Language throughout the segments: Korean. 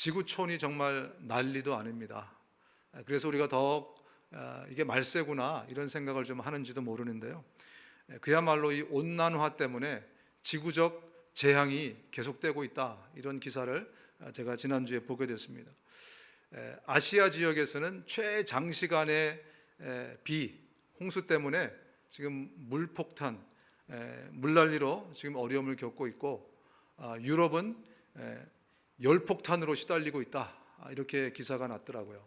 지구촌이 정말 난리도 아닙니다. 그래서 우리가 더욱 이게 말세구나 이런 생각을 좀 하는지도 모르는데요. 그야말로 이 온난화 때문에 지구적 재앙이 계속되고 있다, 이런 기사를 제가 지난주에 보게 됐습니다. 아시아 지역에서는 최장시간의 비, 홍수 때문에 지금 물폭탄, 물난리로 지금 어려움을 겪고 있고, 유럽은 열폭탄으로 시달리고 있다, 이렇게 기사가 났더라고요.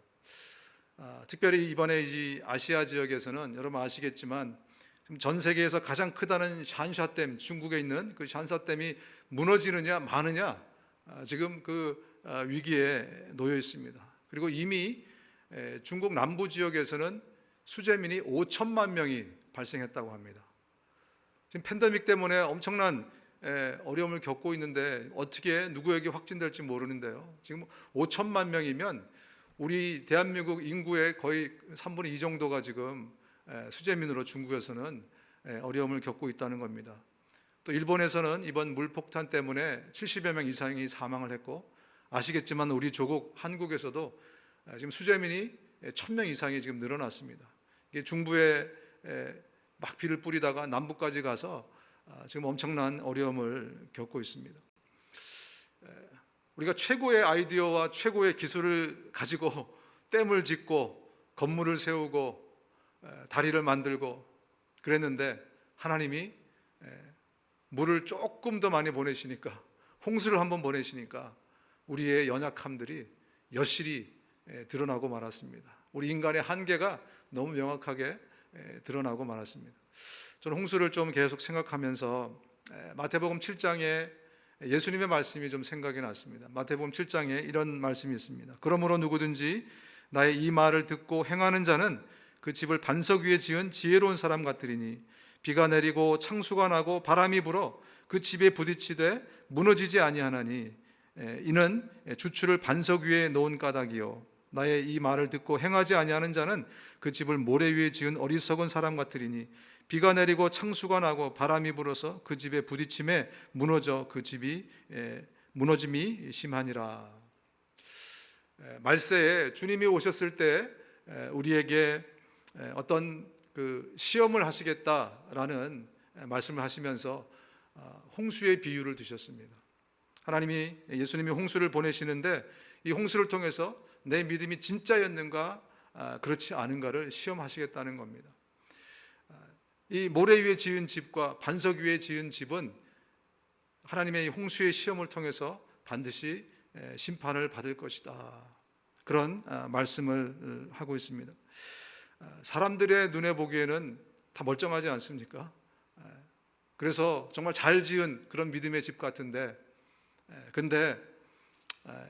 특별히 이번에 이 아시아 지역에서는 여러분 아시겠지만 전 세계에서 가장 크다는 샨샤댐, 중국에 있는 그 샨샤댐이 무너지느냐 마느냐 지금 그 위기에 놓여 있습니다. 그리고 이미 중국 남부 지역에서는 수재민이 5천만 명이 발생했다고 합니다. 지금 팬데믹 때문에 엄청난 어려움을 겪고 있는데 어떻게 누구에게 확진될지 모르는데요. 지금 5천만 명이면 우리 대한민국 인구의 거의 3분의 2 정도가 지금 수재민으로 중국에서는 어려움을 겪고 있다는 겁니다. 또 일본에서는 이번 물폭탄 때문에 70여 명 이상이 사망을 했고, 아시겠지만 우리 조국 한국에서도 지금 수재민이 1,000명 이상이 지금 늘어났습니다. 이게 중부에 막 비를 뿌리다가 남부까지 가서 지금 엄청난 어려움을 겪고 있습니다. 우리가 최고의 아이디어와 최고의 기술을 가지고 댐을 짓고 건물을 세우고 다리를 만들고 그랬는데 하나님이 물을 조금 더 많이 보내시니까, 홍수를 한번 보내시니까 우리의 연약함들이 여실히 드러나고 말았습니다. 우리 인간의 한계가 너무 명확하게 드러나고 말았습니다. 저는 홍수를 좀 계속 생각하면서 마태복음 7장에 예수님의 말씀이 좀 생각이 났습니다. 마태복음 7장에 이런 말씀이 있습니다. 그러므로 누구든지 나의 이 말을 듣고 행하는 자는 그 집을 반석 위에 지은 지혜로운 사람 같으리니 비가 내리고 창수가 나고 바람이 불어 그 집에 부딪히되 무너지지 아니하나니 이는 주추를 반석 위에 놓은 까닭이요 나의 이 말을 듣고 행하지 아니하는 자는 그 집을 모래 위에 지은 어리석은 사람 같으리니 비가 내리고 창수가 나고 바람이 불어서 그 집에 부딪힘에 무너져 그 집이 무너짐이 심하니라. 말세에 주님이 오셨을 때 우리에게 어떤 그 시험을 하시겠다라는 말씀을 하시면서 홍수의 비유를 드셨습니다. 하나님이, 예수님이 홍수를 보내시는데 이 홍수를 통해서 내 믿음이 진짜였는가 그렇지 않은가를 시험하시겠다는 겁니다. 이 모래 위에 지은 집과 반석 위에 지은 집은 하나님의 홍수의 시험을 통해서 반드시 심판을 받을 것이다, 그런 말씀을 하고 있습니다. 사람들의 눈에 보기에는 다 멀쩡하지 않습니까? 그래서 정말 잘 지은 그런 믿음의 집 같은데, 근데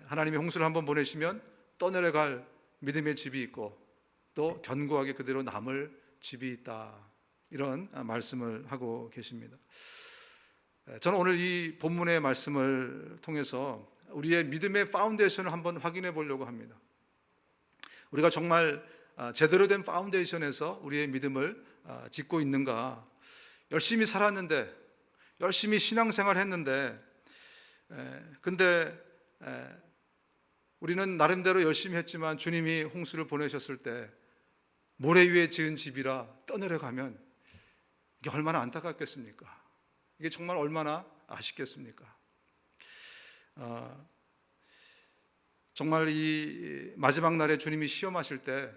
하나님이 홍수를 한번 보내시면 떠내려갈 믿음의 집이 있고 또 견고하게 그대로 남을 집이 있다, 이런 말씀을 하고 계십니다. 저는 오늘 이 본문의 말씀을 통해서 우리의 믿음의 파운데이션을 한번 확인해 보려고 합니다. 우리가 정말 제대로 된 파운데이션에서 우리의 믿음을 짓고 있는가? 열심히 살았는데, 열심히 신앙생활 했는데, 근데 우리는 나름대로 열심히 했지만 주님이 홍수를 보내셨을 때 모래 위에 지은 집이라 떠내려가면 이게 얼마나 안타깝겠습니까? 이게 정말 얼마나 아쉽겠습니까? 정말 이 마지막 날에 주님이 시험하실 때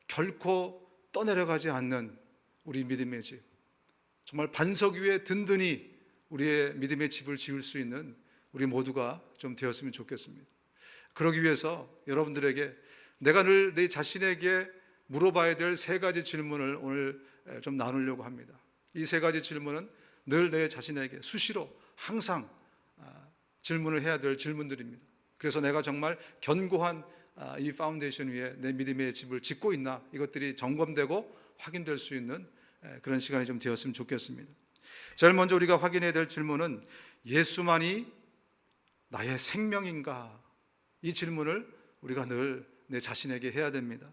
결코 떠내려가지 않는 우리 믿음의 집, 정말 반석 위에 든든히 우리의 믿음의 집을 지을 수 있는 우리 모두가 좀 되었으면 좋겠습니다. 그러기 위해서 여러분들에게 내가 늘 내 자신에게 물어봐야 될 3가지 질문을 오늘 좀 나누려고 합니다. 이 3가지 질문은 늘 내 자신에게 수시로 항상 질문을 해야 될 질문들입니다. 그래서 내가 정말 견고한 이 파운데이션 위에 내 믿음의 집을 짓고 있나, 이것들이 점검되고 확인될 수 있는 그런 시간이 좀 되었으면 좋겠습니다. 제일 먼저 우리가 확인해야 될 질문은 예수만이 나의 생명인가? 이 질문을 우리가 늘 내 자신에게 해야 됩니다.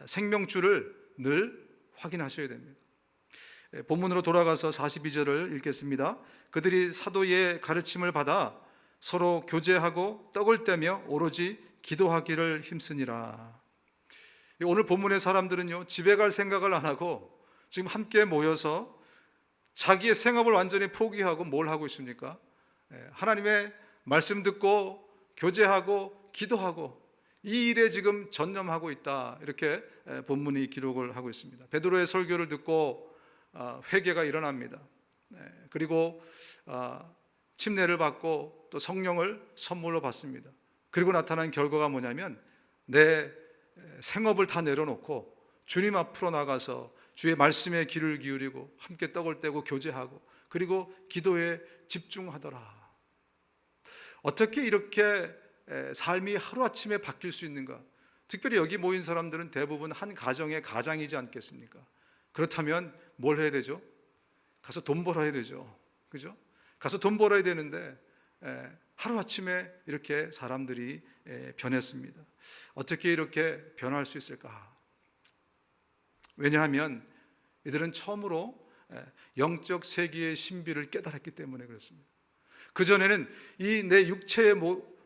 생명줄을 늘 확인하셔야 됩니다. 본문으로 돌아가서 42절을 읽겠습니다. 그들이 사도의 가르침을 받아 서로 교제하고 떡을 떼며 오로지 기도하기를 힘쓰니라. 오늘 본문의 사람들은요, 집에 갈 생각을 안 하고 지금 함께 모여서 자기의 생업을 완전히 포기하고 뭘 하고 있습니까? 하나님의 말씀 듣고 교제하고 기도하고 이 일에 지금 전념하고 있다, 이렇게 본문이 기록을 하고 있습니다. 베드로의 설교를 듣고 회개가 일어납니다. 그리고 침례를 받고 또 성령을 선물로 받습니다. 그리고 나타난 결과가 뭐냐면 내 생업을 다 내려놓고 주님 앞으로 나가서 주의 말씀에 귀를 기울이고 함께 떡을 떼고 교제하고 그리고 기도에 집중하더라. 어떻게 이렇게 삶이 하루아침에 바뀔 수 있는가? 특별히 여기 모인 사람들은 대부분 한 가정의 가장이지 않겠습니까? 그렇다면 뭘 해야 되죠? 가서 돈 벌어야 되죠. 그죠? 가서 돈 벌어야 되는데 하루아침에 이렇게 사람들이 변했습니다. 어떻게 이렇게 변할 수 있을까? 왜냐하면 이들은 처음으로 영적 세계의 신비를 깨달았기 때문에 그렇습니다. 그전에는 이 내 육체의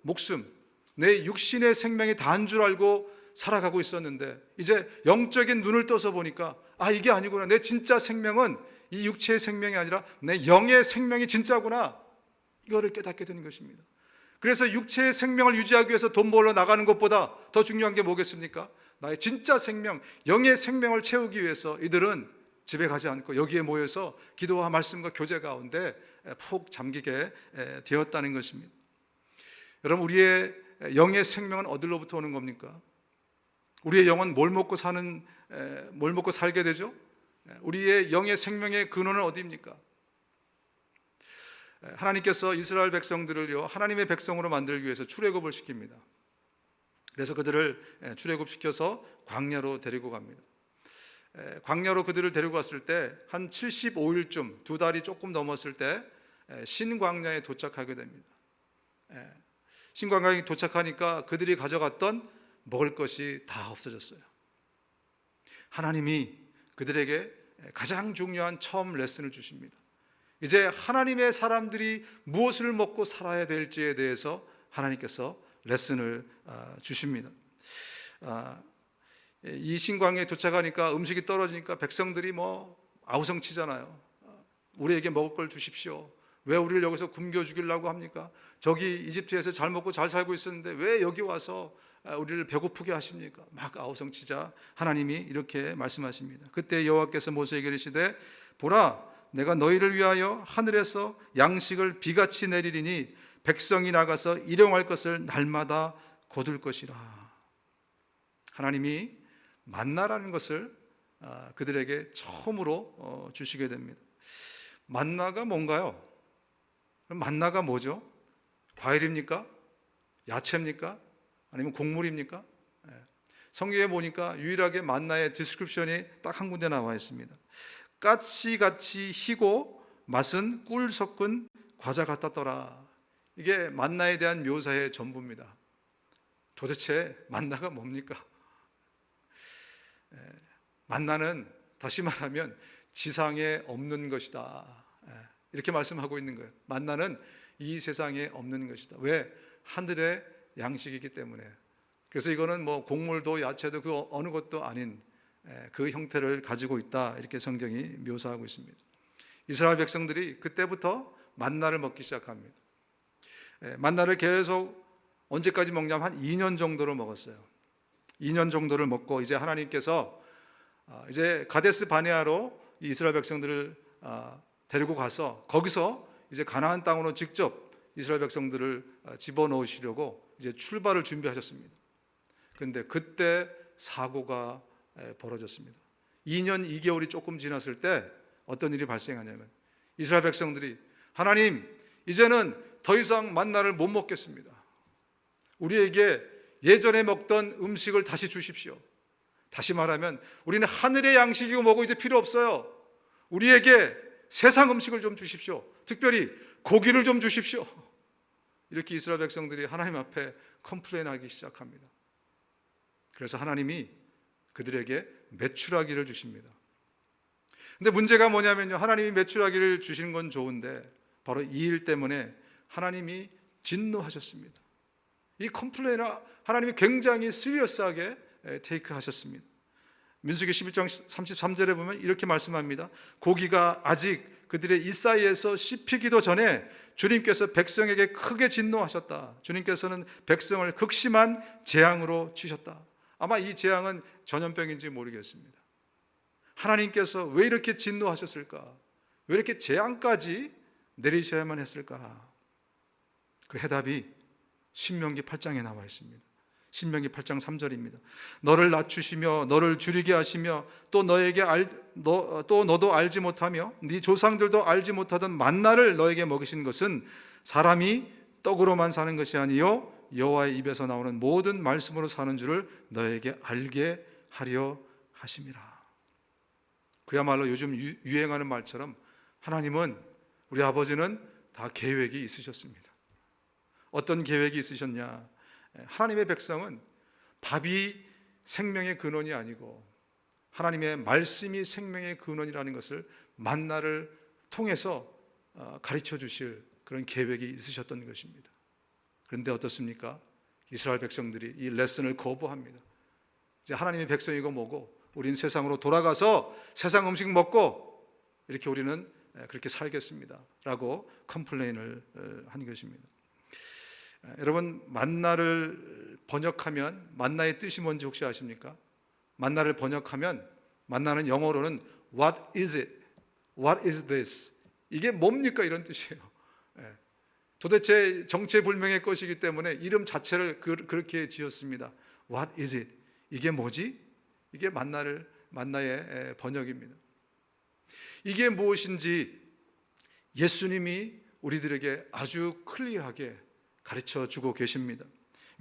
목숨, 내 육신의 생명이 다인 줄 알고 살아가고 있었는데 이제 영적인 눈을 떠서 보니까 이게 아니구나. 내 진짜 생명은 이 육체의 생명이 아니라 내 영의 생명이 진짜구나. 이거를 깨닫게 되는 것입니다. 그래서 육체의 생명을 유지하기 위해서 돈 벌러 나가는 것보다 더 중요한 게 뭐겠습니까? 나의 진짜 생명, 영의 생명을 채우기 위해서 이들은 집에 가지 않고 여기에 모여서 기도와 말씀과 교제 가운데 푹 잠기게 되었다는 것입니다. 여러분, 우리의 영의 생명은 어디로부터 오는 겁니까? 우리의 영은 뭘 먹고 살게 되죠? 우리의 영의 생명의 근원은 어디입니까? 하나님께서 이스라엘 백성들을요, 하나님의 백성으로 만들기 위해서 출애굽을 시킵니다. 그래서 그들을 출애굽시켜서 광야로 데리고 갑니다. 광야로 그들을 데리고 갔을 때 한 75일쯤, 2달이 조금 넘었을 때 신광야에 도착하게 됩니다. 신광야에 도착하니까 그들이 가져갔던 먹을 것이 다 없어졌어요. 하나님이 그들에게 가장 중요한 처음 레슨을 주십니다. 이제 하나님의 사람들이 무엇을 먹고 살아야 될지에 대해서 하나님께서 레슨을 주십니다. 이 신광야에 도착하니까 음식이 떨어지니까 백성들이 아우성치잖아요. 우리에게 먹을 걸 주십시오. 왜 우리를 여기서 굶겨 죽이려고 합니까? 저기 이집트에서 잘 먹고 잘 살고 있었는데 왜 여기 와서 우리를 배고프게 하십니까? 막 아우성치자 하나님이 이렇게 말씀하십니다. 그때 여호와께서 모세에게 이르시되 보라, 내가 너희를 위하여 하늘에서 양식을 비같이 내리리니 백성이 나가서 일용할 것을 날마다 거둘 것이라. 하나님이 만나라는 것을 그들에게 처음으로 주시게 됩니다. 만나가 뭔가요? 만나가 뭐죠? 과일입니까? 야채입니까? 아니면 곡물입니까? 성경에 보니까 유일하게 만나의 디스크립션이 딱 한 군데 나와 있습니다. 까치같이 희고 맛은 꿀 섞은 과자 같았더라. 이게 만나에 대한 묘사의 전부입니다. 도대체 만나가 뭡니까? 만나는 다시 말하면 지상에 없는 것이다, 이렇게 말씀하고 있는 거예요. 만나는 이 세상에 없는 것이다. 왜? 하늘의 양식이기 때문에. 그래서 이거는 곡물도 야채도 그 어느 것도 아닌 그 형태를 가지고 있다, 이렇게 성경이 묘사하고 있습니다. 이스라엘 백성들이 그때부터 만나를 먹기 시작합니다. 만나를 계속 언제까지 먹냐면 한 2년 정도를 먹었어요. 2년 정도를 먹고 이제 하나님께서 이제 가데스 바네아로 이스라엘 백성들을 데리고 가서 거기서 이제 가나안 땅으로 직접 이스라엘 백성들을 집어넣으시려고 이제 출발을 준비하셨습니다. 그런데 그때 사고가 벌어졌습니다. 2년 2개월이 조금 지났을 때 어떤 일이 발생하냐면 이스라엘 백성들이 하나님, 이제는 더 이상 만나를 못 먹겠습니다. 우리에게 예전에 먹던 음식을 다시 주십시오. 다시 말하면 우리는 하늘의 양식이고 뭐고 이제 필요 없어요. 우리에게 세상 음식을 좀 주십시오. 특별히 고기를 좀 주십시오. 이렇게 이스라엘 백성들이 하나님 앞에 컴플레인하기 시작합니다. 그래서 하나님이 그들에게 메추라기를 주십니다. 근데 문제가 뭐냐면요, 하나님이 메추라기를 주시는 건 좋은데 바로 이 일 때문에 하나님이 진노하셨습니다. 이 컴플레인을 하나님이 굉장히 시리어스하게 테이크하셨습니다. 민수기 11장 33절에 보면 이렇게 말씀합니다. 고기가 아직 그들의 이 사이에서 씹히기도 전에 주님께서 백성에게 크게 진노하셨다. 주님께서는 백성을 극심한 재앙으로 치셨다. 아마 이 재앙은 전염병인지 모르겠습니다. 하나님께서 왜 이렇게 진노하셨을까? 왜 이렇게 재앙까지 내리셔야만 했을까? 그 해답이 신명기 8장에 나와 있습니다. 신명기 8장 3절입니다. 너를 낮추시며 너를 줄이게 하시며 또 너도 알지 못하며 네 조상들도 알지 못하던 만나를 너에게 먹이신 것은 사람이 떡으로만 사는 것이 아니요 여호와의 입에서 나오는 모든 말씀으로 사는 줄을 너에게 알게 하려 하심이라. 그야말로 요즘 유행하는 말처럼 하나님은, 우리 아버지는 다 계획이 있으셨습니다. 어떤 계획이 있으셨냐? 하나님의 백성은 밥이 생명의 근원이 아니고 하나님의 말씀이 생명의 근원이라는 것을 만나를 통해서 가르쳐 주실 그런 계획이 있으셨던 것입니다. 그런데 어떻습니까? 이스라엘 백성들이 이 레슨을 거부합니다. 이제 하나님의 백성이고 뭐고 우리는 세상으로 돌아가서 세상 음식 먹고 이렇게 우리는 그렇게 살겠습니다 라고 컴플레인을 한 것입니다. 여러분, 만나를 번역하면 만나의 뜻이 뭔지 혹시 아십니까? 만나를 번역하면 만나는 영어로는 What is it? What is this? 이게 뭡니까? 이런 뜻이에요. 도대체 정체불명의 것이기 때문에 이름 자체를 그렇게 지었습니다. What is it? 이게 뭐지? 이게 만나의 번역입니다. 이게 무엇인지 예수님이 우리들에게 아주 클리어하게 가르쳐 주고 계십니다.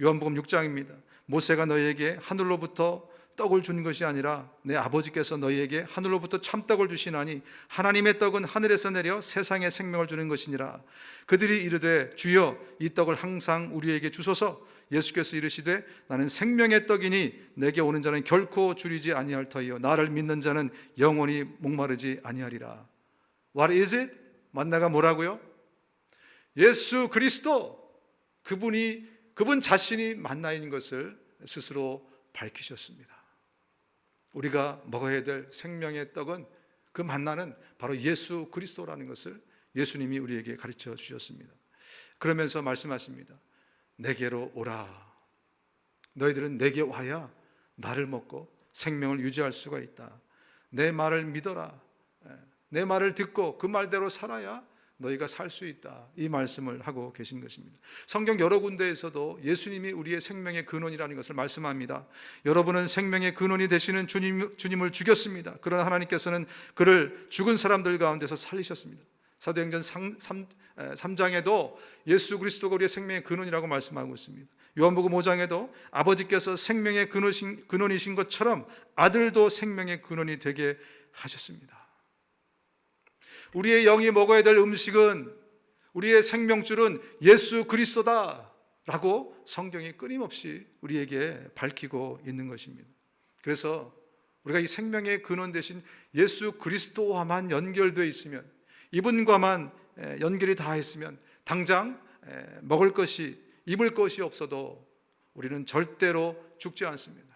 요한복음 6장입니다. 모세가 너희에게 하늘로부터 떡을 준 것이 아니라 내 아버지께서 너희에게 하늘로부터 참떡을 주시나니 하나님의 떡은 하늘에서 내려 세상에 생명을 주는 것이니라. 그들이 이르되 주여 이 떡을 항상 우리에게 주소서. 예수께서 이르시되 나는 생명의 떡이니 내게 오는 자는 결코 줄이지 아니할 터이요 나를 믿는 자는 영원히 목마르지 아니하리라. What is it? 만나가 뭐라고요? 예수 그리스도, 그분 자신이 만나인 것을 스스로 밝히셨습니다. 우리가 먹어야 될 생명의 떡은, 그 만나는 바로 예수 그리스도라는 것을 예수님이 우리에게 가르쳐 주셨습니다. 그러면서 말씀하십니다. 내게로 오라. 너희들은 내게 와야 나를 먹고 생명을 유지할 수가 있다. 내 말을 믿어라. 내 말을 듣고 그 말대로 살아야 너희가 살 수 있다. 이 말씀을 하고 계신 것입니다. 성경 여러 군데에서도 예수님이 우리의 생명의 근원이라는 것을 말씀합니다. 여러분은 생명의 근원이 되시는 주님을 죽였습니다. 그러나 하나님께서는 그를 죽은 사람들 가운데서 살리셨습니다. 사도행전 3장에도 예수 그리스도가 우리의 생명의 근원이라고 말씀하고 있습니다. 요한복음 5장에도 아버지께서 생명의 근원이신 것처럼 아들도 생명의 근원이 되게 하셨습니다. 우리의 영이 먹어야 될 음식은, 우리의 생명줄은 예수 그리스도다 라고 성경이 끊임없이 우리에게 밝히고 있는 것입니다. 그래서 우리가 이 생명의 근원 되신 예수 그리스도와만 연결되어 있으면, 이분과만 연결이 닿아있으면 당장 먹을 것이, 입을 것이 없어도 우리는 절대로 죽지 않습니다.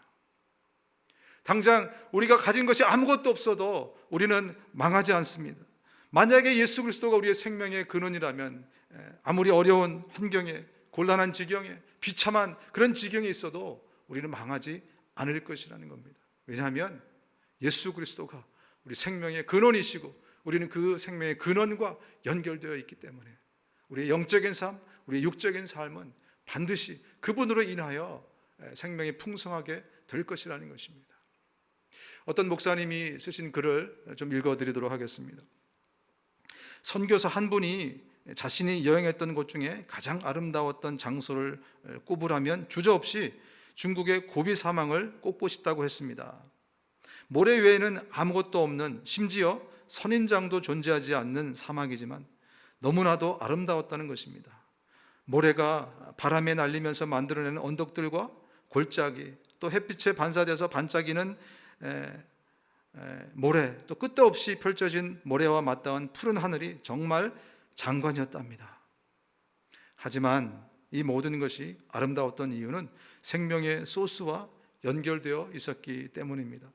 당장 우리가 가진 것이 아무것도 없어도 우리는 망하지 않습니다. 만약에 예수 그리스도가 우리의 생명의 근원이라면 아무리 어려운 환경에, 곤란한 지경에, 비참한 그런 지경에 있어도 우리는 망하지 않을 것이라는 겁니다. 왜냐하면 예수 그리스도가 우리 생명의 근원이시고 우리는 그 생명의 근원과 연결되어 있기 때문에 우리의 영적인 삶, 우리의 육적인 삶은 반드시 그분으로 인하여 생명이 풍성하게 될 것이라는 것입니다. 어떤 목사님이 쓰신 글을 좀 읽어드리도록 하겠습니다. 선교사 한 분이 자신이 여행했던 곳 중에 가장 아름다웠던 장소를 꼽으라면 주저없이 중국의 고비 사막을 꼽고 싶다고 했습니다. 모래 외에는 아무것도 없는, 심지어 선인장도 존재하지 않는 사막이지만 너무나도 아름다웠다는 것입니다. 모래가 바람에 날리면서 만들어내는 언덕들과 골짜기, 또 햇빛에 반사돼서 반짝이는 모래, 또 끝도 없이 펼쳐진 모래와 맞닿은 푸른 하늘이 정말 장관이었답니다. 하지만 이 모든 것이 아름다웠던 이유는 생명의 소스와 연결되어 있었기 때문입니다.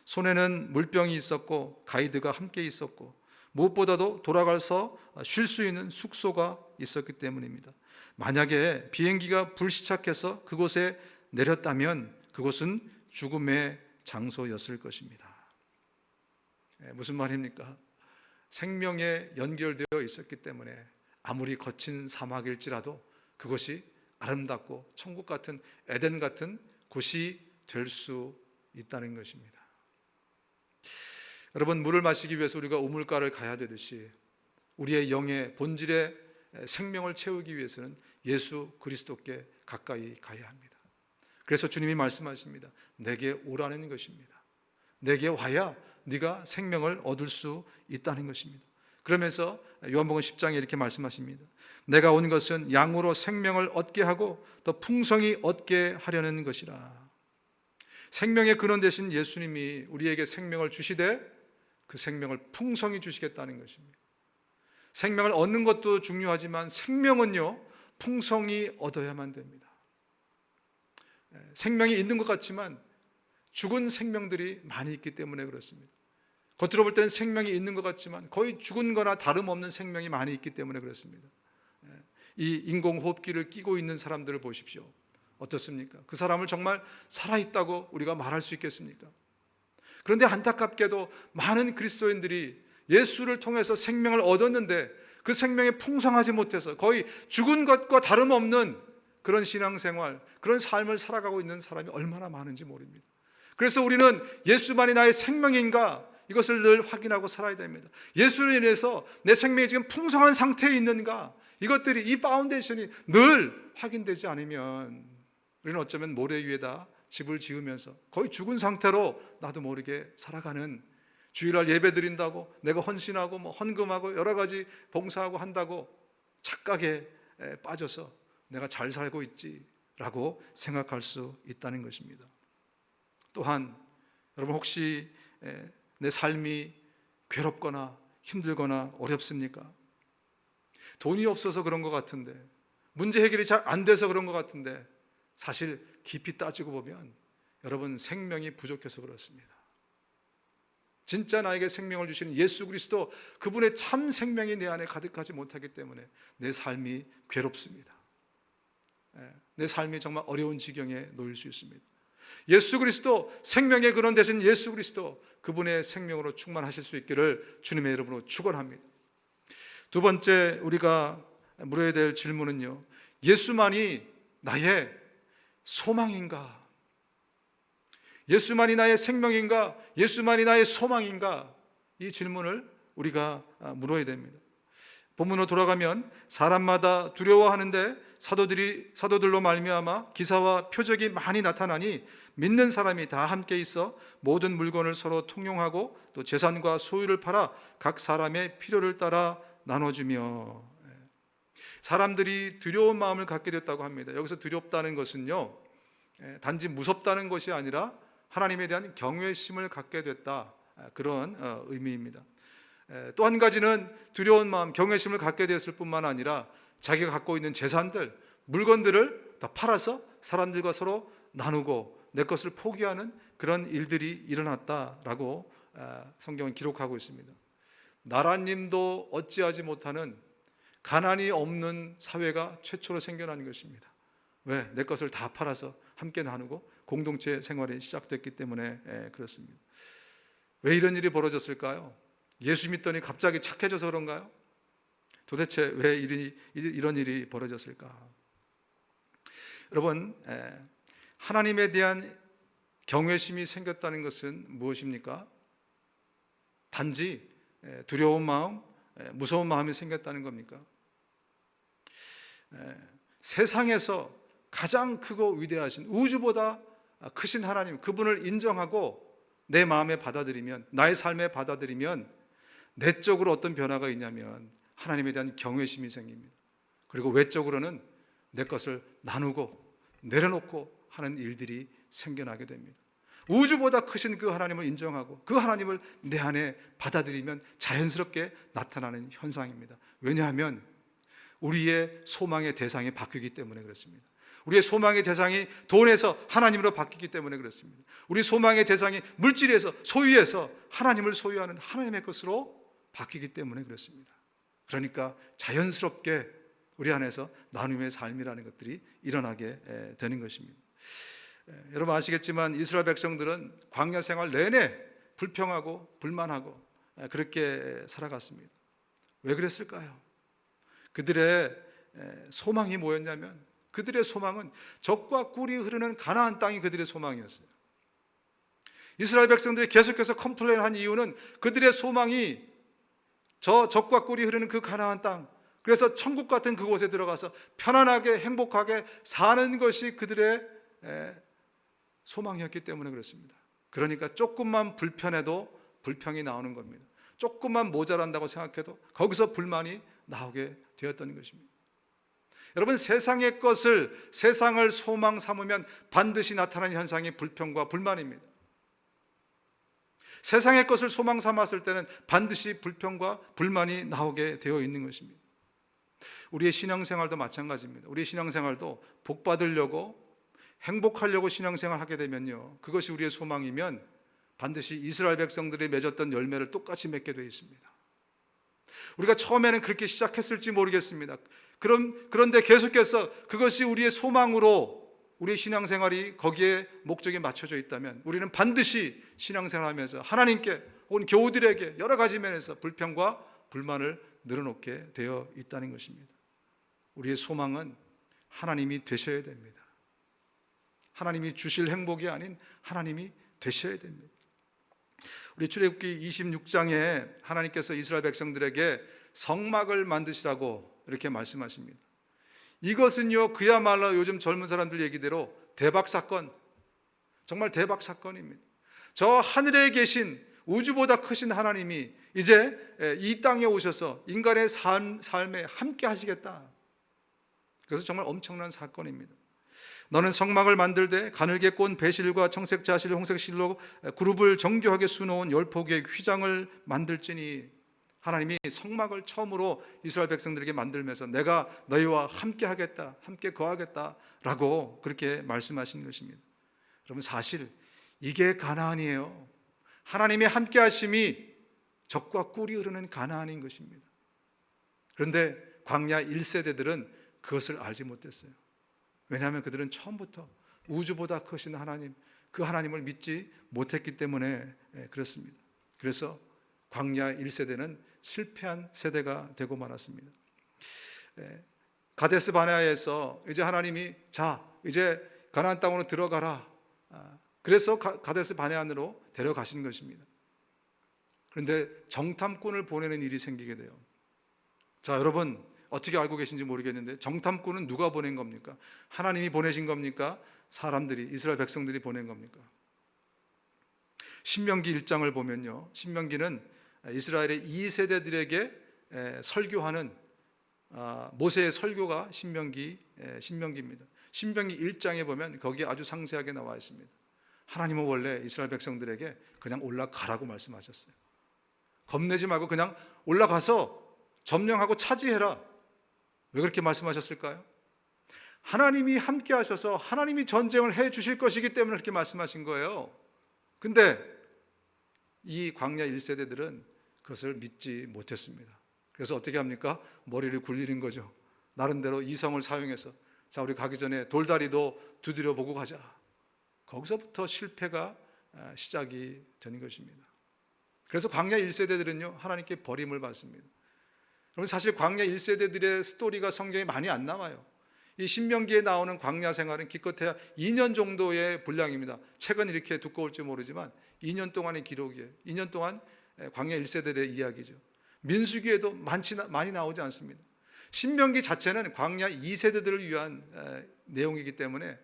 손에는 물병이 있었고 가이드가 함께 있었고 무엇보다도 돌아가서 쉴 수 있는 숙소가 있었기 때문입니다. 만약에 비행기가 불시착해서 그곳에 내렸다면 그곳은 죽음의 장소였을 것입니다. 무슨 말입니까? 생명에 연결되어 있었기 때문에 아무리 거친 사막일지라도 그것이 아름답고 천국 같은 에덴 같은 곳이 될 수 있다는 것입니다. 여러분, 물을 마시기 위해서 우리가 우물가를 가야 되듯이 우리의 영의 본질의 생명을 채우기 위해서는 예수 그리스도께 가까이 가야 합니다. 그래서 주님이 말씀하십니다. 내게 오라는 것입니다. 내게 와야 네가 생명을 얻을 수 있다는 것입니다. 그러면서 요한복음 10장에 이렇게 말씀하십니다. 내가 온 것은 양으로 생명을 얻게 하고 또 풍성히 얻게 하려는 것이라. 생명의 근원 되신 예수님이 우리에게 생명을 주시되 그 생명을 풍성히 주시겠다는 것입니다. 생명을 얻는 것도 중요하지만 생명은요, 풍성히 얻어야만 됩니다. 생명이 있는 것 같지만 죽은 생명들이 많이 있기 때문에 그렇습니다. 겉으로 볼 때는 생명이 있는 것 같지만 거의 죽은 거나 다름없는 생명이 많이 있기 때문에 그렇습니다. 이 인공호흡기를 끼고 있는 사람들을 보십시오. 어떻습니까? 그 사람을 정말 살아있다고 우리가 말할 수 있겠습니까? 그런데 안타깝게도 많은 그리스도인들이 예수를 통해서 생명을 얻었는데 그 생명이 풍성하지 못해서 거의 죽은 것과 다름없는 그런 신앙생활, 그런 삶을 살아가고 있는 사람이 얼마나 많은지 모릅니다. 그래서 우리는 예수만이 나의 생명인가 이것을 늘 확인하고 살아야 됩니다. 예수를 인해서 내 생명이 지금 풍성한 상태에 있는가, 이것들이, 이 파운데이션이 늘 확인되지 않으면 우리는 어쩌면 모래 위에다 집을 지으면서 거의 죽은 상태로 나도 모르게 살아가는, 주일날 예배 드린다고 내가 헌신하고 헌금하고 여러 가지 봉사하고 한다고 착각에 빠져서 내가 잘 살고 있지라고 생각할 수 있다는 것입니다. 또한 여러분, 혹시 내 삶이 괴롭거나 힘들거나 어렵습니까? 돈이 없어서 그런 것 같은데, 문제 해결이 잘 안 돼서 그런 것 같은데, 사실 깊이 따지고 보면 여러분, 생명이 부족해서 그렇습니다. 진짜 나에게 생명을 주시는 예수 그리스도, 그분의 참 생명이 내 안에 가득하지 못하기 때문에 내 삶이 괴롭습니다. 내 삶이 정말 어려운 지경에 놓일 수 있습니다. 예수 그리스도, 생명의 근원 되신 예수 그리스도, 그분의 생명으로 충만하실 수 있기를 주님의 이름으로 축원합니다. 두 번째 우리가 물어야 될 질문은요, 예수만이 나의 소망인가? 예수만이 나의 생명인가? 예수만이 나의 소망인가? 이 질문을 우리가 물어야 됩니다. 본문으로 돌아가면 사람마다 두려워하는데 사도들로 말미암아 기사와 표적이 많이 나타나니 믿는 사람이 다 함께 있어 모든 물건을 서로 통용하고 또 재산과 소유를 팔아 각 사람의 필요를 따라 나눠주며. 사람들이 두려운 마음을 갖게 됐다고 합니다. 여기서 두렵다는 것은요, 단지 무섭다는 것이 아니라 하나님에 대한 경외심을 갖게 됐다, 그런 의미입니다. 또 한 가지는 두려운 마음, 경외심을 갖게 됐을 뿐만 아니라 자기가 갖고 있는 재산들, 물건들을 다 팔아서 사람들과 서로 나누고 내 것을 포기하는 그런 일들이 일어났다라고 성경은 기록하고 있습니다. 나라님도 어찌하지 못하는 가난이 없는 사회가 최초로 생겨나는 것입니다. 왜? 내 것을 다 팔아서 함께 나누고 공동체 생활이 시작됐기 때문에 그렇습니다. 왜 이런 일이 벌어졌을까요? 예수 믿더니 갑자기 착해져서 그런가요? 도대체 왜 이런 일이 벌어졌을까? 여러분, 하나님에 대한 경외심이 생겼다는 것은 무엇입니까? 단지 두려운 마음, 무서운 마음이 생겼다는 겁니까? 세상에서 가장 크고 위대하신, 우주보다 크신 하나님, 그분을 인정하고 내 마음에 받아들이면, 나의 삶에 받아들이면 내적으로 어떤 변화가 있냐면 하나님에 대한 경외심이 생깁니다. 그리고 외적으로는 내 것을 나누고 내려놓고 하는 일들이 생겨나게 됩니다. 우주보다 크신 그 하나님을 인정하고 그 하나님을 내 안에 받아들이면 자연스럽게 나타나는 현상입니다. 왜냐하면 우리의 소망의 대상이 바뀌기 때문에 그렇습니다. 우리의 소망의 대상이 돈에서 하나님으로 바뀌기 때문에 그렇습니다. 우리 소망의 대상이 물질에서, 소유에서 하나님을 소유하는 하나님의 것으로 바뀌기 때문에 그렇습니다. 그러니까 자연스럽게 우리 안에서 나눔의 삶이라는 것들이 일어나게 되는 것입니다. 여러분 아시겠지만 이스라엘 백성들은 광야 생활 내내 불평하고 불만하고 그렇게 살아갔습니다. 왜 그랬을까요? 그들의 소망이 뭐였냐면, 그들의 소망은 적과 꿀이 흐르는 가나안 땅이 그들의 소망이었어요. 이스라엘 백성들이 계속해서 컴플레인한 이유는 그들의 소망이 저 적과 꿀이 흐르는 그 가나안 땅, 그래서 천국 같은 그곳에 들어가서 편안하게 행복하게 사는 것이 그들의 소망이었기 때문에 그렇습니다. 그러니까 조금만 불편해도 불평이 나오는 겁니다. 조금만 모자란다고 생각해도 거기서 불만이 나오게 되었던 것입니다. 여러분, 세상의 것을, 세상을 소망 삼으면 반드시 나타나는 현상이 불평과 불만입니다. 세상의 것을 소망 삼았을 때는 반드시 불평과 불만이 나오게 되어 있는 것입니다. 우리의 신앙생활도 마찬가지입니다. 우리의 신앙생활도 복 받으려고, 행복하려고 신앙생활 하게 되면요, 그것이 우리의 소망이면 반드시 이스라엘 백성들이 맺었던 열매를 똑같이 맺게 되어 있습니다. 우리가 처음에는 그렇게 시작했을지 모르겠습니다. 그런데 계속해서 그것이 우리의 소망으로 우리의 신앙생활이 거기에 목적에 맞춰져 있다면 우리는 반드시 신앙생활하면서 하나님께 혹은 교우들에게 여러 가지 면에서 불평과 불만을 늘어놓게 되어 있다는 것입니다. 우리의 소망은 하나님이 되셔야 됩니다. 하나님이 주실 행복이 아닌 하나님이 되셔야 됩니다. 우리 출애굽기 26장에 하나님께서 이스라엘 백성들에게 성막을 만드시라고 이렇게 말씀하십니다. 이것은요, 그야말로 요즘 젊은 사람들 얘기대로 대박 사건, 정말 대박 사건입니다. 저 하늘에 계신 우주보다 크신 하나님이 이제 이 땅에 오셔서 인간의 삶에 함께 하시겠다. 그래서 정말 엄청난 사건입니다. 너는 성막을 만들되 가늘게 꼰 배실과 청색 자실, 홍색 실로 그룹을 정교하게 수놓은 10폭의 휘장을 만들지니, 하나님이 성막을 처음으로 이스라엘 백성들에게 만들면서 내가 너희와 함께 하겠다, 함께 거하겠다라고 그렇게 말씀하신 것입니다. 여러분, 사실 이게 가나안이에요. 하나님의 함께 하심이 적과 꿀이 흐르는 가나안인 것입니다. 그런데 광야 1세대들은 그것을 알지 못했어요. 왜냐하면 그들은 처음부터 우주보다 크신 하나님, 그 하나님을 믿지 못했기 때문에 그렇습니다. 그래서 광야 1세대는 실패한 세대가 되고 말았습니다. 가데스 바네아에서 이제 하나님이 자, 이제 가나안 땅으로 들어가라. 그래서 가데스 바네안으로 데려가신 것입니다. 그런데 정탐꾼을 보내는 일이 생기게 돼요. 자, 여러분 어떻게 알고 계신지 모르겠는데 정탐꾼은 누가 보낸 겁니까? 하나님이 보내신 겁니까? 사람들이, 이스라엘 백성들이 보낸 겁니까? 신명기 1장을 보면요, 신명기는 이스라엘의 2세대들에게 설교하는 모세의 설교가 신명기입니다. 신명기 1장에 보면 거기에 아주 상세하게 나와 있습니다. 하나님은 원래 이스라엘 백성들에게 그냥 올라가라고 말씀하셨어요. 겁내지 말고 그냥 올라가서 점령하고 차지해라. 왜 그렇게 말씀하셨을까요? 하나님이 함께 하셔서 하나님이 전쟁을 해 주실 것이기 때문에 그렇게 말씀하신 거예요. 근데 이 광야 1세대들은 그것을 믿지 못했습니다. 그래서 어떻게 합니까? 머리를 굴리는 거죠. 나름대로 이성을 사용해서 자, 우리 가기 전에 돌다리도 두드려 보고 가자. 거기서부터 실패가 시작이 되는 것입니다. 그래서 광야 1세대들은요, 하나님께 버림을 받습니다. 그럼 사실 광야 1세대들의 스토리가 성경에 많이 안 나와요. 이 신명기에 나오는 광야 생활은 기껏해야 2년 정도의 분량입니다. 책은 이렇게 두꺼울지 모르지만 2년 동안의 기록이에요. 2년 동안 광야 1세대들의 이야기죠. 민수기에도 많이 나오지 않습니다. 신명기 자체는 광야 2세대들을 위한 내용이기 때문에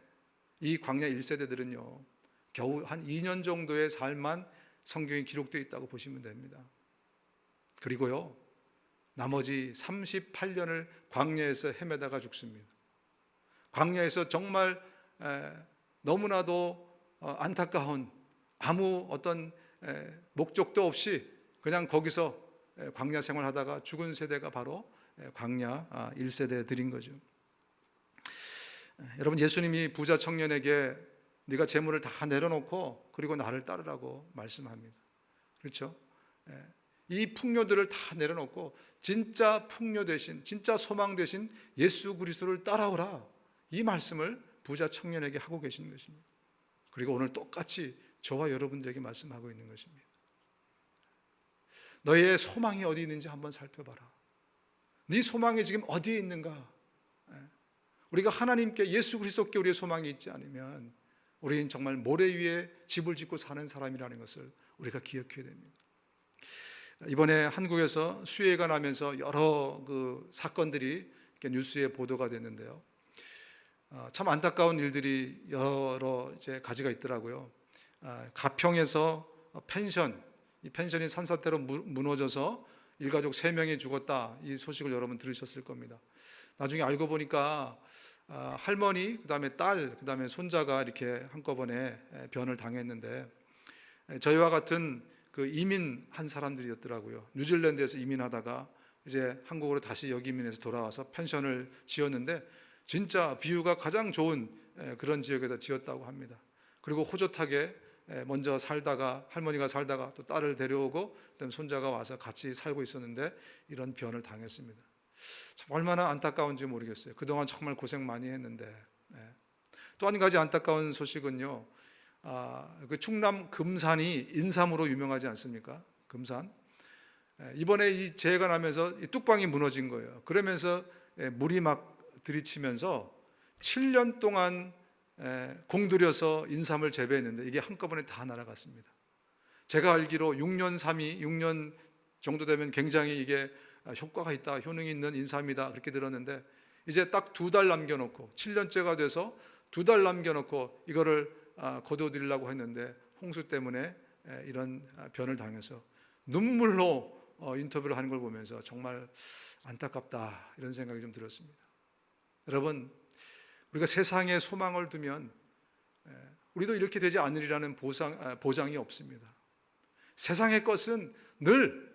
이 광야 1세대들은요, 겨우 한 2년 정도의 삶만 성경에 기록되어 있다고 보시면 됩니다. 그리고요, 나머지 38년을 광야에서 헤매다가 죽습니다. 광야에서 정말 너무나도 안타까운, 아무 어떤 목적도 없이 그냥 거기서 광야 생활하다가 죽은 세대가 바로 광야 1세대 드린 거죠. 여러분, 예수님이 부자 청년에게 네가 재물을 다 내려놓고 그리고 나를 따르라고 말씀합니다. 그렇죠? 이 풍요들을 다 내려놓고 진짜 풍요 대신, 진짜 소망 대신 예수 그리스도를 따라오라, 이 말씀을 부자 청년에게 하고 계시는 것입니다. 그리고 오늘 똑같이 저와 여러분들에게 말씀하고 있는 것입니다. 너의 소망이 어디 있는지 한번 살펴봐라. 네 소망이 지금 어디에 있는가? 우리가 하나님께, 예수 그리스도께 우리의 소망이 있지 않으면 우리는 정말 모래 위에 집을 짓고 사는 사람이라는 것을 우리가 기억해야 됩니다. 이번에 한국에서 수해가 나면서 여러 사건들이 뉴스에 보도가 됐는데요. 참 안타까운 일들이 여러 가지가 있더라고요. 가평에서 이 펜션이 산사태로 무너져서 일가족 3명이 죽었다, 이 소식을 여러분 들으셨을 겁니다. 나중에 알고 보니까 할머니, 그다음에 딸, 그다음에 손자가 이렇게 한꺼번에 변을 당했는데, 저희와 같은 이민한 사람들이었더라고요. 뉴질랜드에서 이민하다가 이제 한국으로 다시 역이민해서 돌아와서 펜션을 지었는데 진짜 뷰가 가장 좋은 그런 지역에다 지었다고 합니다. 그리고 호젓하게 먼저 살다가, 할머니가 살다가 또 딸을 데려오고 그다음에 손자가 와서 같이 살고 있었는데 이런 변을 당했습니다. 참 얼마나 안타까운지 모르겠어요. 그동안 정말 고생 많이 했는데. 또 한 가지 안타까운 소식은요, 충남 금산이 인삼으로 유명하지 않습니까? 금산. 이번에 이 재해가 나면서 이 뚝방이 무너진 거예요. 그러면서 물이 막 들이치면서 7년 동안 공들여서 인삼을 재배했는데 이게 한꺼번에 다 날아갔습니다. 제가 알기로 6년 정도 되면 굉장히 이게 효과가 있다, 효능이 있는 인삼이다, 그렇게 들었는데 이제 딱 2달 남겨놓고, 7년째가 돼서 2달 남겨놓고 이거를 거둬들이려고 했는데 홍수 때문에 이런 변을 당해서 눈물로 인터뷰를 하는 걸 보면서 정말 안타깝다, 이런 생각이 좀 들었습니다. 여러분, 우리가 세상에 소망을 두면 우리도 이렇게 되지 않으리라는 보장이 없습니다. 세상의 것은 늘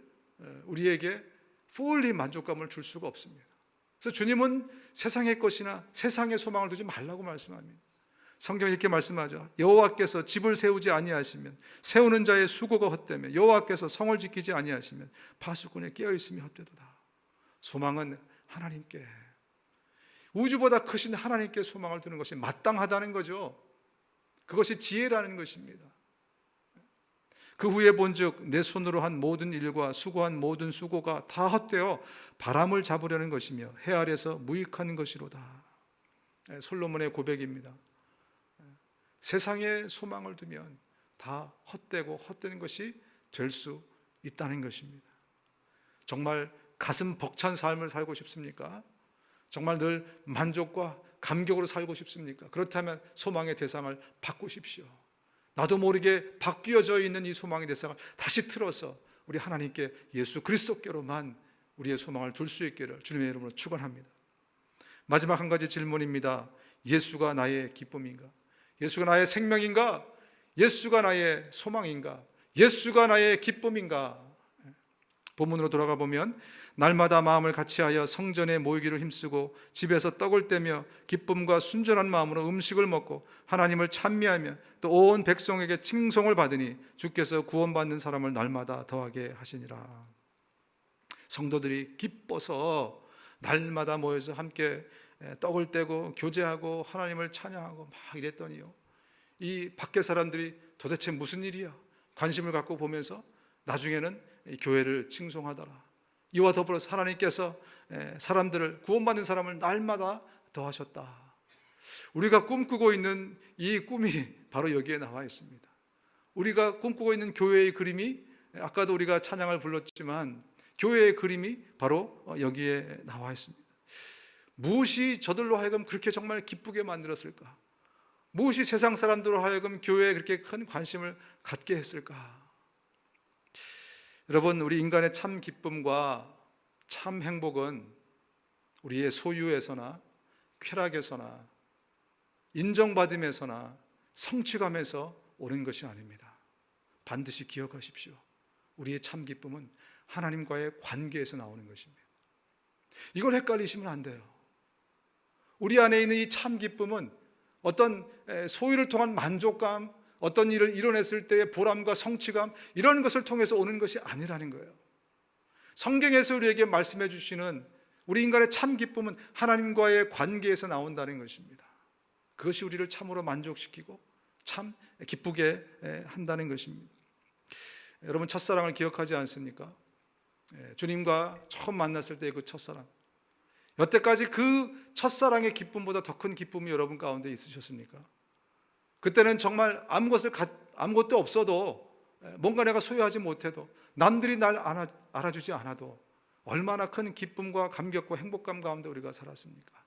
우리에게 fully 만족감을 줄 수가 없습니다. 그래서 주님은 세상의 것이나 세상의 소망을 두지 말라고 말씀합니다. 성경에 이렇게 말씀하죠. 여호와께서 집을 세우지 아니하시면 세우는 자의 수고가 헛되며 여호와께서 성을 지키지 아니하시면 파수꾼에 깨어있음이 헛되도다. 소망은 하나님께, 우주보다 크신 하나님께 소망을 두는 것이 마땅하다는 거죠. 그것이 지혜라는 것입니다. 그 후에 본즉 내 손으로 한 모든 일과 수고한 모든 수고가 다 헛되어 바람을 잡으려는 것이며 해 아래서 무익한 것이로다. 솔로몬의 고백입니다. 세상에 소망을 두면 다 헛되고 헛되는 것이 될 수 있다는 것입니다. 정말 가슴 벅찬 삶을 살고 싶습니까? 정말 늘 만족과 감격으로 살고 싶습니까? 그렇다면 소망의 대상을 바꾸십시오. 나도 모르게 바뀌어져 있는 이 소망의 대상을 다시 틀어서 우리 하나님께, 예수 그리스도께로만 우리의 소망을 둘 수 있기를 주님의 이름으로 축원합니다. 마지막 한 가지 질문입니다. 예수가 나의 기쁨인가? 예수가 나의 생명인가? 예수가 나의 소망인가? 예수가 나의 기쁨인가? 본문으로 돌아가 보면 날마다 마음을 같이하여 성전에 모이기를 힘쓰고 집에서 떡을 떼며 기쁨과 순전한 마음으로 음식을 먹고 하나님을 찬미하며 또 온 백성에게 칭송을 받으니 주께서 구원받는 사람을 날마다 더하게 하시니라. 성도들이 기뻐서 날마다 모여서 함께 떡을 떼고 교제하고 하나님을 찬양하고 막 이랬더니요, 이 밖에 사람들이 도대체 무슨 일이야 관심을 갖고 보면서 나중에는 교회를 칭송하더라. 이와 더불어서 하나님께서 사람들을, 구원받는 사람을 날마다 더하셨다. 우리가 꿈꾸고 있는 이 꿈이 바로 여기에 나와 있습니다. 우리가 꿈꾸고 있는 교회의 그림이, 아까도 우리가 찬양을 불렀지만 교회의 그림이 바로 여기에 나와 있습니다. 무엇이 저들로 하여금 그렇게 정말 기쁘게 만들었을까? 무엇이 세상 사람들로 하여금 교회에 그렇게 큰 관심을 갖게 했을까? 여러분, 우리 인간의 참 기쁨과 참 행복은 우리의 소유에서나 쾌락에서나 인정받음에서나 성취감에서 오는 것이 아닙니다. 반드시 기억하십시오. 우리의 참 기쁨은 하나님과의 관계에서 나오는 것입니다. 이걸 헷갈리시면 안 돼요. 우리 안에 있는 이 참 기쁨은 어떤 소유를 통한 만족감, 어떤 일을 이뤄냈을 때의 보람과 성취감, 이런 것을 통해서 오는 것이 아니라는 거예요. 성경에서 우리에게 말씀해 주시는 우리 인간의 참 기쁨은 하나님과의 관계에서 나온다는 것입니다. 그것이 우리를 참으로 만족시키고 참 기쁘게 한다는 것입니다. 여러분, 첫사랑을 기억하지 않습니까? 주님과 처음 만났을 때의 그 첫사랑, 여태까지 그 첫사랑의 기쁨보다 더 큰 기쁨이 여러분 가운데 있으셨습니까? 그때는 정말 아무것도 없어도, 뭔가 내가 소유하지 못해도, 남들이 날 알아주지 않아도 얼마나 큰 기쁨과 감격과 행복감 가운데 우리가 살았습니까?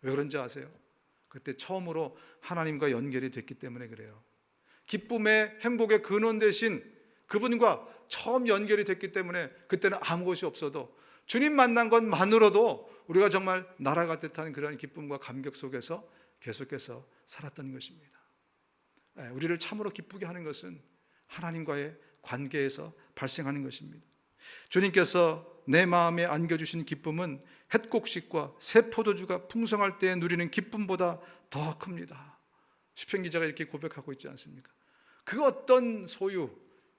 왜 그런지 아세요? 그때 처음으로 하나님과 연결이 됐기 때문에 그래요. 기쁨의 행복의 근원 되신 그분과 처음 연결이 됐기 때문에 그때는 아무것이 없어도 주님 만난 것만으로도 우리가 정말 날아갈 듯한 그런 기쁨과 감격 속에서 계속해서 살았던 것입니다. 우리를 참으로 기쁘게 하는 것은 하나님과의 관계에서 발생하는 것입니다. 주님께서 내 마음에 안겨주신 기쁨은 햇곡식과 새 포도주가 풍성할 때 누리는 기쁨보다 더 큽니다. 시편 기자가 이렇게 고백하고 있지 않습니까? 그 어떤 소유,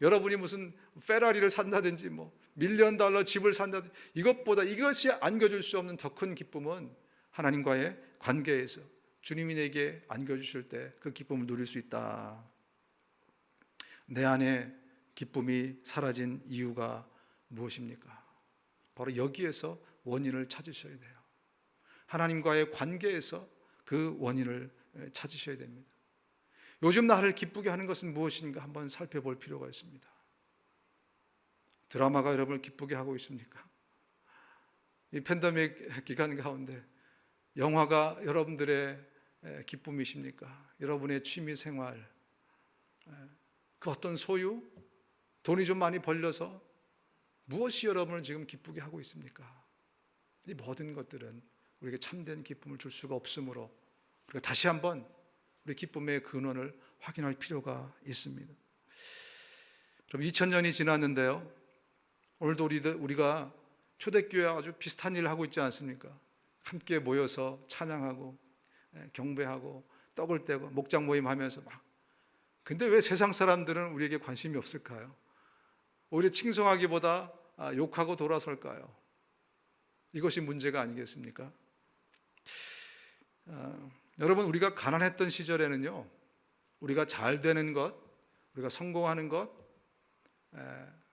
여러분이 무슨 페라리를 산다든지 $1,000,000 집을 산다든지, 이것이 안겨줄 수 없는 더 큰 기쁨은 하나님과의 관계에서 주님이 내게 안겨주실 때 그 기쁨을 누릴 수 있다. 내 안에 기쁨이 사라진 이유가 무엇입니까? 바로 여기에서 원인을 찾으셔야 돼요. 하나님과의 관계에서 그 원인을 찾으셔야 됩니다. 요즘 나를 기쁘게 하는 것은 무엇인가 한번 살펴볼 필요가 있습니다. 드라마가 여러분을 기쁘게 하고 있습니까? 이 팬데믹 기간 가운데 영화가 여러분들의 기쁨이십니까? 여러분의 취미 생활, 그 어떤 소유, 돈이 좀 많이 벌려서 무엇이 여러분을 지금 기쁘게 하고 있습니까? 이 모든 것들은 우리에게 참된 기쁨을 줄 수가 없으므로 우리가 다시 한번 우리 기쁨의 근원을 확인할 필요가 있습니다. 그럼 2000년이 지났는데요, 오늘도 우리가 초대교회와 아주 비슷한 일을 하고 있지 않습니까? 함께 모여서 찬양하고 경배하고 떡을 떼고 목장 모임하면서 근데 왜 세상 사람들은 우리에게 관심이 없을까요? 오히려 칭송하기보다 욕하고 돌아설까요? 이것이 문제가 아니겠습니까? 여러분, 우리가 가난했던 시절에는요, 우리가 잘 되는 것, 우리가 성공하는 것,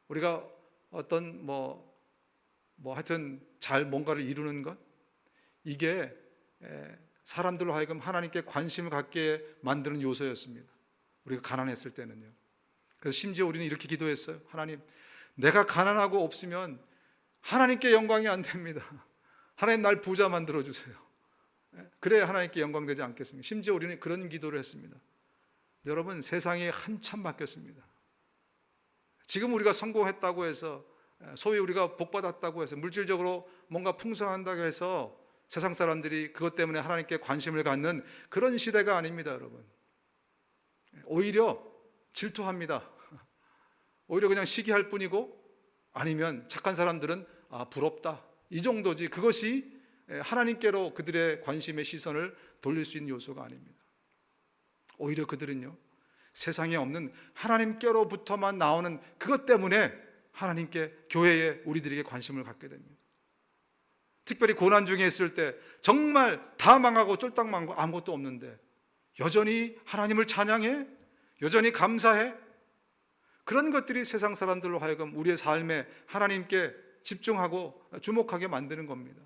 우리가 어떤 하여튼 잘 뭔가를 이루는 것, 이게 사람들로 하여금 하나님께 관심을 갖게 만드는 요소였습니다. 우리가 가난했을 때는요. 그래서 심지어 우리는 이렇게 기도했어요. 하나님, 내가 가난하고 없으면 하나님께 영광이 안 됩니다. 하나님, 날 부자 만들어 주세요. 그래야 하나님께 영광되지 않겠습니까? 심지어 우리는 그런 기도를 했습니다. 여러분, 세상이 한참 바뀌었습니다. 지금 우리가 성공했다고 해서, 소위 우리가 복받았다고 해서, 물질적으로 뭔가 풍성한다고 해서 세상 사람들이 그것 때문에 하나님께 관심을 갖는 그런 시대가 아닙니다, 여러분. 오히려 질투합니다. 오히려 그냥 시기할 뿐이고, 아니면 착한 사람들은 부럽다, 이 정도지, 그것이 하나님께로 그들의 관심의 시선을 돌릴 수 있는 요소가 아닙니다. 오히려 그들은요, 세상에 없는 하나님께로부터만 나오는 그것 때문에 하나님께, 교회에, 우리들에게 관심을 갖게 됩니다. 특별히 고난 중에 있을 때 정말 다 망하고 쫄딱 망하고 아무것도 없는데 여전히 하나님을 찬양해? 여전히 감사해? 그런 것들이 세상 사람들로 하여금 우리의 삶에 하나님께 집중하고 주목하게 만드는 겁니다.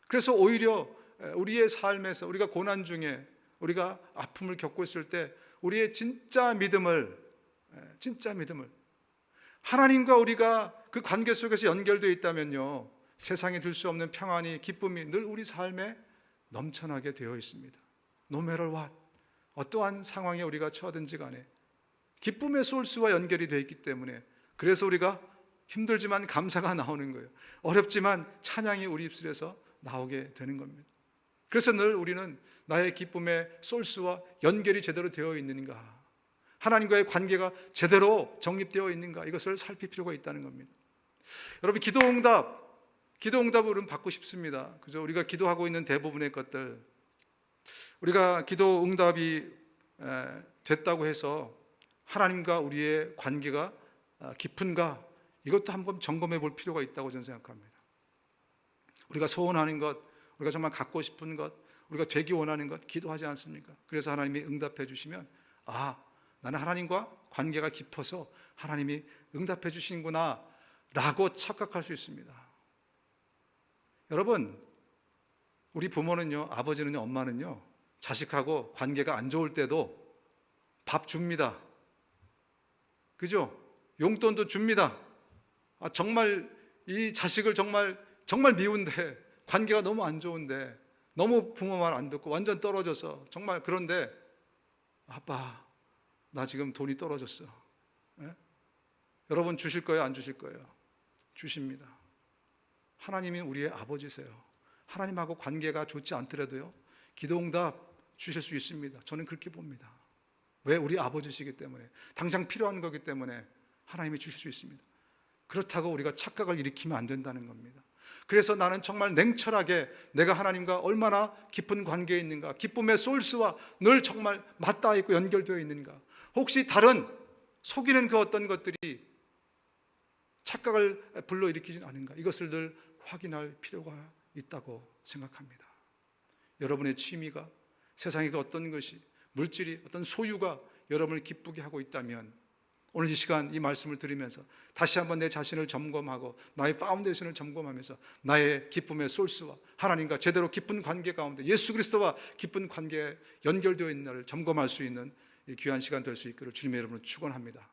그래서 오히려 우리의 삶에서, 우리가 고난 중에, 우리가 아픔을 겪고 있을 때 우리의 진짜 믿음을, 하나님과 우리가 그 관계 속에서 연결되어 있다면요, 세상에 줄 수 없는 평안이, 기쁨이 늘 우리 삶에 넘쳐나게 되어 있습니다. No matter what, 어떠한 상황에 우리가 처하든지 간에 기쁨의 소스와 연결이 되어 있기 때문에, 그래서 우리가 힘들지만 감사가 나오는 거예요. 어렵지만 찬양이 우리 입술에서 나오게 되는 겁니다. 그래서 늘 우리는 나의 기쁨의 소스와 연결이 제대로 되어 있는가, 하나님과의 관계가 제대로 정립되어 있는가, 이것을 살필 필요가 있다는 겁니다. 여러분, 기도 응답, 기도 응답을 받고 싶습니다. 그죠? 우리가 기도하고 있는 대부분의 것들, 우리가 기도 응답이 됐다고 해서 하나님과 우리의 관계가 깊은가, 이것도 한번 점검해 볼 필요가 있다고 저는 생각합니다. 우리가 소원하는 것, 우리가 정말 갖고 싶은 것, 우리가 되기 원하는 것 기도하지 않습니까? 그래서 하나님이 응답해 주시면, 아, 나는 하나님과 관계가 깊어서 하나님이 응답해 주시는구나 라고 착각할 수 있습니다. 여러분, 우리 부모는요, 아버지는요, 엄마는요, 자식하고 관계가 안 좋을 때도 밥 줍니다. 그죠? 용돈도 줍니다. 정말 이 자식을 정말 미운데, 관계가 너무 안 좋은데, 너무 부모 말 안 듣고 완전 떨어져서 정말, 그런데 아빠, 나 지금 돈이 떨어졌어. 예? 여러분 주실 거예요, 안 주실 거예요? 주십니다. 하나님이 우리의 아버지세요. 하나님하고 관계가 좋지 않더라도요, 기도응답 주실 수 있습니다. 저는 그렇게 봅니다. 왜? 우리 아버지시기 때문에, 당장 필요한 거기 때문에 하나님이 주실 수 있습니다. 그렇다고 우리가 착각을 일으키면 안 된다는 겁니다. 그래서 나는 정말 냉철하게 내가 하나님과 얼마나 깊은 관계에 있는가, 기쁨의 소스와 늘 정말 맞닿아 있고 연결되어 있는가, 혹시 다른 속이는 그 어떤 것들이 착각을 불러일으키진 않은가, 이것을 늘 확인할 필요가 있다고 생각합니다. 여러분의 취미가, 세상의 그 어떤 것이, 물질이, 어떤 소유가 여러분을 기쁘게 하고 있다면, 오늘 이 시간 이 말씀을 들으면서 다시 한번 내 자신을 점검하고 나의 파운데이션을 점검하면서 나의 기쁨의 소스와 하나님과 제대로 깊은 관계 가운데, 예수 그리스도와 깊은 관계에 연결되어 있는 나를 점검할 수 있는 이 귀한 시간 될 수 있기를 주님의 이름으로 축원합니다.